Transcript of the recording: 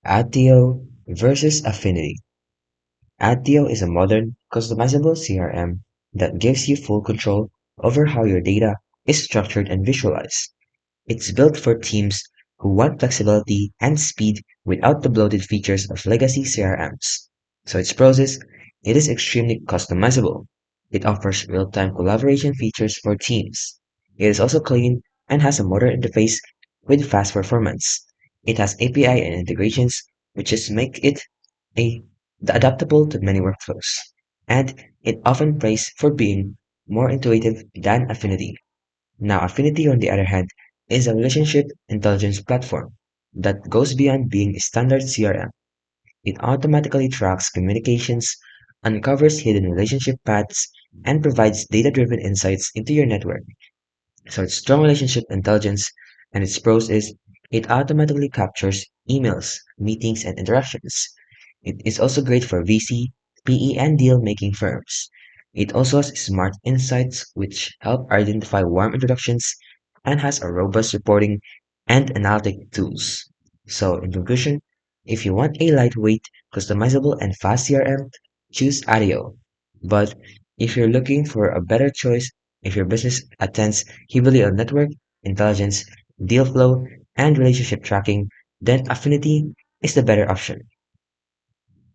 Attio versus Affinity. Attio is a modern, customizable CRM that gives you full control over how your data is structured and visualized. It's built for teams who want flexibility and speed without the bloated features of legacy CRMs. So its pros is it is extremely customizable. It offers real-time collaboration features for teams. It is also clean and has a modern interface with fast performance. It has API and integrations, which is make it a, adaptable to many workflows. And it often praised for being more intuitive than Affinity. Now, Affinity, on the other hand, is a relationship intelligence platform that goes beyond being a standard CRM. It automatically tracks communications, uncovers hidden relationship paths, and provides data-driven insights into your network. So it's strong relationship intelligence, and its pros is it automatically captures emails, meetings, and interactions. It is also great for VC, PE, and deal-making firms. It also has smart insights which help identify warm introductions and has a robust reporting and analytic tools. So in conclusion, if you want a lightweight, customizable, and fast CRM, choose Adio. But if you're looking for a better choice, if your business attends heavily on network, intelligence, deal flow, and relationship tracking, then Affinity is the better option.